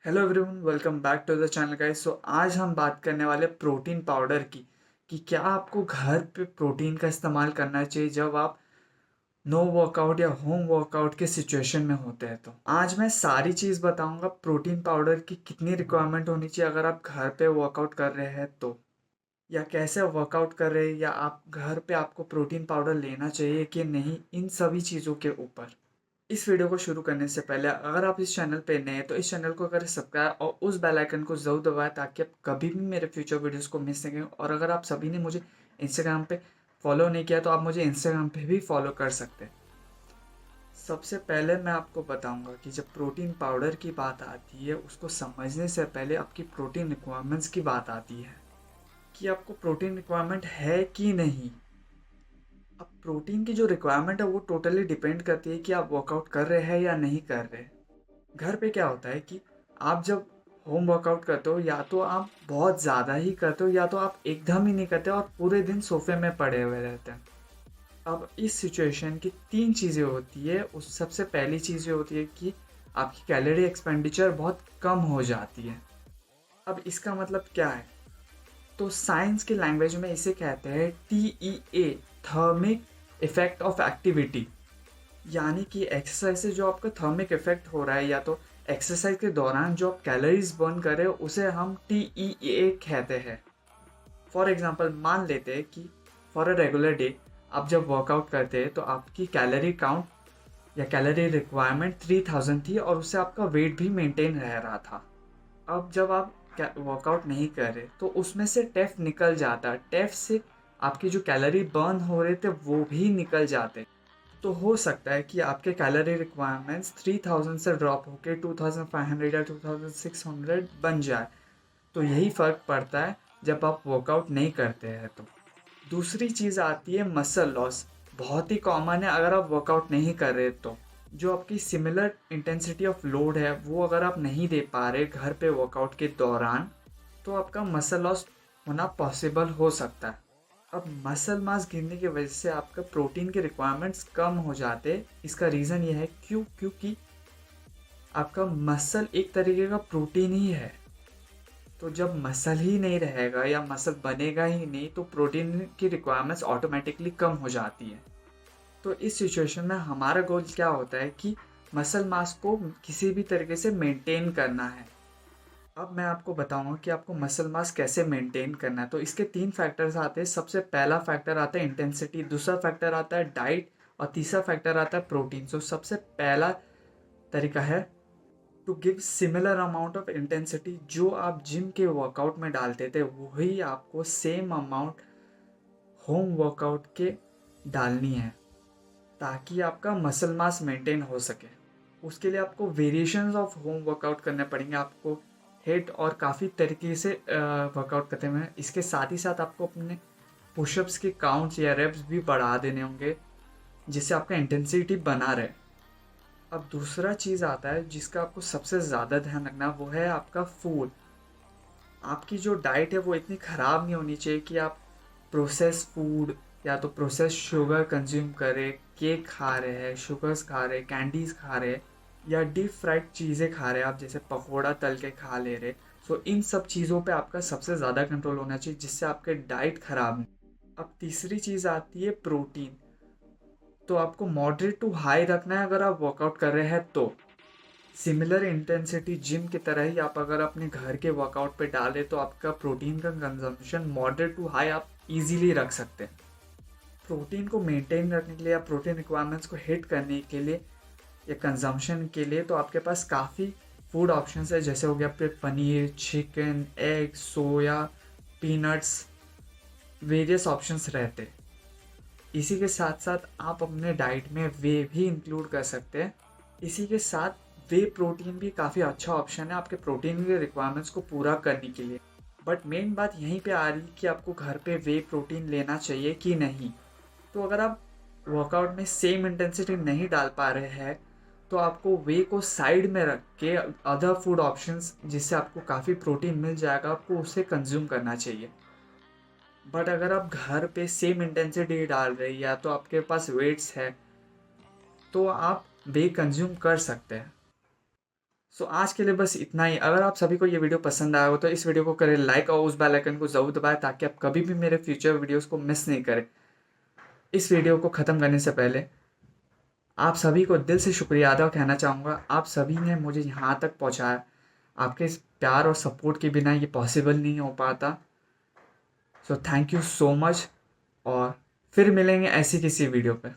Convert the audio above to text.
Hello everyone, welcome back to the channel guys. आज हम बात करने वाले प्रोटीन पाउडर की कि क्या आपको घर पे प्रोटीन का इस्तेमाल करना चाहिए जब आप नो वर्कआउट या होम वर्कआउट के सिचुएशन में होते हैं। तो आज मैं सारी चीज़ बताऊंगा प्रोटीन पाउडर की कितनी रिक्वायरमेंट होनी चाहिए अगर आप घर पे वर्कआउट कर रहे हैं तो, या कैसे वर्कआउट कर रहे हैं, या आप घर पे आपको प्रोटीन पाउडर लेना चाहिए कि नहीं, इन सभी चीज़ों के ऊपर। इस वीडियो को शुरू करने से पहले अगर आप इस चैनल पे नए हैं तो इस चैनल को करें सब्सक्राइब और उस बेल आइकन को ज़रूर दबाएं ताकि आप कभी भी मेरे फ्यूचर वीडियोस को मिस नहीं करें। और अगर आप सभी ने मुझे इंस्टाग्राम पे फॉलो नहीं किया तो आप मुझे इंस्टाग्राम पे भी फॉलो कर सकते हैं। सबसे पहले मैं आपको बताऊंगा कि जब प्रोटीन पाउडर की बात आती है उसको समझने से पहले आपकी प्रोटीन रिक्वायरमेंट्स की बात आती है कि आपको प्रोटीन रिक्वायरमेंट है कि नहीं। अब प्रोटीन की जो रिक्वायरमेंट है वो टोटली डिपेंड करती है कि आप वर्कआउट कर रहे हैं या नहीं कर रहे। घर पे क्या होता है कि आप जब होम वर्कआउट करते हो या तो आप बहुत ज़्यादा ही करते हो या तो आप एकदम ही नहीं करते और पूरे दिन सोफे में पड़े हुए रहते हैं। अब इस सिचुएशन की तीन चीज़ें होती है। उस सबसे पहली चीज़ ये होती है कि आपकी कैलोरी एक्सपेंडिचर बहुत कम हो जाती है। अब इसका मतलब क्या है, तो साइंस की लैंग्वेज में इसे कहते हैं TEA, thermic effect of activity. यानी कि एक्सरसाइज से जो आपका थर्मिक इफेक्ट हो रहा है या तो एक्सरसाइज के दौरान जो आप कैलोरीज बर्न कर रहे हो उसे हम TEA कहते हैं। फॉर एग्जांपल मान लेते हैं कि फॉर अ रेगुलर डे आप जब वर्कआउट करते हैं तो आपकी कैलोरी काउंट या कैलोरी रिक्वायरमेंट 3000 थी और उससे आपका वेट भी मेंटेन रह रहा था। अब जब आप वर्कआउट नहीं कर रहे तो उसमें से टेफ निकल जाता, टेफ से आपकी जो कैलोरी बर्न हो रहे थे वो भी निकल जाते। तो हो सकता है कि आपके कैलोरी रिक्वायरमेंट्स 3000 से ड्रॉप होकर 2500 या 2600 बन जाए। तो यही फ़र्क पड़ता है जब आप वर्कआउट नहीं करते हैं तो। दूसरी चीज़ आती है मसल लॉस। बहुत ही कॉमन है अगर आप वर्कआउट नहीं कर रहे तो। जो आपकी सिमिलर इंटेंसिटी ऑफ लोड है वो अगर आप नहीं दे पा रहे घर पे वर्कआउट के दौरान तो आपका मसल लॉस होना पॉसिबल हो सकता है। अब मसल मास गिरने की वजह से आपका प्रोटीन के रिक्वायरमेंट्स कम हो जाते। इसका रीज़न ये है क्योंकि आपका मसल एक तरीके का प्रोटीन ही है। तो जब मसल ही नहीं रहेगा या मसल बनेगा ही नहीं तो प्रोटीन की रिक्वायरमेंट्स ऑटोमेटिकली कम हो जाती है। तो इस सिचुएशन में हमारा गोल क्या होता है कि मसल मास को किसी भी तरीके से मेंटेन करना है। अब मैं आपको बताऊंगा कि आपको मसल मास कैसे मेंटेन करना है। तो इसके तीन फैक्टर्स आते हैं। सबसे पहला फैक्टर आता है इंटेंसिटी, दूसरा फैक्टर आता है डाइट और तीसरा फैक्टर आता है प्रोटीन। सो सबसे पहला तरीका है to give similar amount of intensity. जो आप जिम के वर्कआउट में डालते थे वही आपको सेम अमाउंट होम वर्कआउट के डालनी है ताकि आपका मसल मास मेंटेन हो सके। उसके लिए आपको वेरिएशंस ऑफ होम वर्कआउट करने पड़ेंगे। आपको हिट और काफ़ी तरीके से वर्कआउट करते हुए इसके साथ ही साथ आपको अपने पुशअप्स के काउंट्स या रेप्स भी बढ़ा देने होंगे जिससे आपका इंटेंसिटी बना रहे। अब दूसरा चीज़ आता है जिसका आपको सबसे ज़्यादा ध्यान रखना, वो है आपका फूड। आपकी जो डाइट है वो इतनी ख़राब नहीं होनी चाहिए कि आप प्रोसेस फूड या तो प्रोसेस शुगर कंज्यूम करें, केक खा रहे हैं, शुगर्स खा रहे हैं, कैंडीज़ खा रहे हैं, या डीप फ्राइड चीज़ें खा रहे हैं आप, जैसे पकौड़ा तल के खा ले रहे। सो इन सब चीज़ों पे आपका सबसे ज़्यादा कंट्रोल होना चाहिए जिससे आपके डाइट ख़राब नहीं। अब तीसरी चीज़ आती है प्रोटीन। तो आपको मॉडरेट टू हाई रखना है अगर आप वर्कआउट कर रहे हैं तो। सिमिलर इंटेंसिटी जिम की तरह ही आप अगर अपने घर के वर्कआउट पे डालें तो आपका प्रोटीन का कंजम्पशन मॉडरेट टू हाई आप इजीली रख सकते हैं। प्रोटीन को मेंटेन रखने के लिए या प्रोटीन रिक्वायरमेंट्स को हिट करने के लिए या कंजम्पशन के लिए तो आपके पास काफ़ी फूड ऑप्शंस है, जैसे हो गया आपके पनीर, चिकन, एग, सोया, पीनट्स, वेरियस ऑप्शंस रहते हैं। इसी के साथ साथ आप अपने डाइट में वे भी इंक्लूड कर सकते हैं। इसी के साथ वे प्रोटीन भी काफ़ी अच्छा ऑप्शन है आपके प्रोटीन के रिक्वायरमेंट्स को पूरा करने के लिए। बट मेन बात यहीं पे आ रही कि आपको घर पे वे प्रोटीन लेना चाहिए कि नहीं। तो अगर आप वर्कआउट में सेम इंटेंसिटी नहीं डाल पा रहे हैं तो आपको वे को साइड में रख के अदर फूड ऑप्शंस जिससे आपको काफ़ी प्रोटीन मिल जाएगा आपको उसे कंज्यूम करना चाहिए। बट अगर आप घर पे सेम इंटेंसिटी डाल रहे हैं या तो आपके पास वेट्स है तो आप वे कंज्यूम कर सकते हैं। सो आज के लिए बस इतना ही। अगर आप सभी को ये वीडियो पसंद आया हो तो इस वीडियो को करें लाइक और उस बेल आइकन को ज़रूर दबाएं ताकि आप कभी भी मेरे फ्यूचर वीडियोस को मिस नहीं करें। इस वीडियो को ख़त्म करने से पहले आप सभी को दिल से शुक्रिया अदा कहना चाहूँगा। आप सभी ने मुझे यहाँ तक पहुँचाया। आपके इस प्यार और सपोर्ट के बिना ये पॉसिबल नहीं हो पाता। So thank you so much, और फिर मिलेंगे ऐसी किसी वीडियो पे।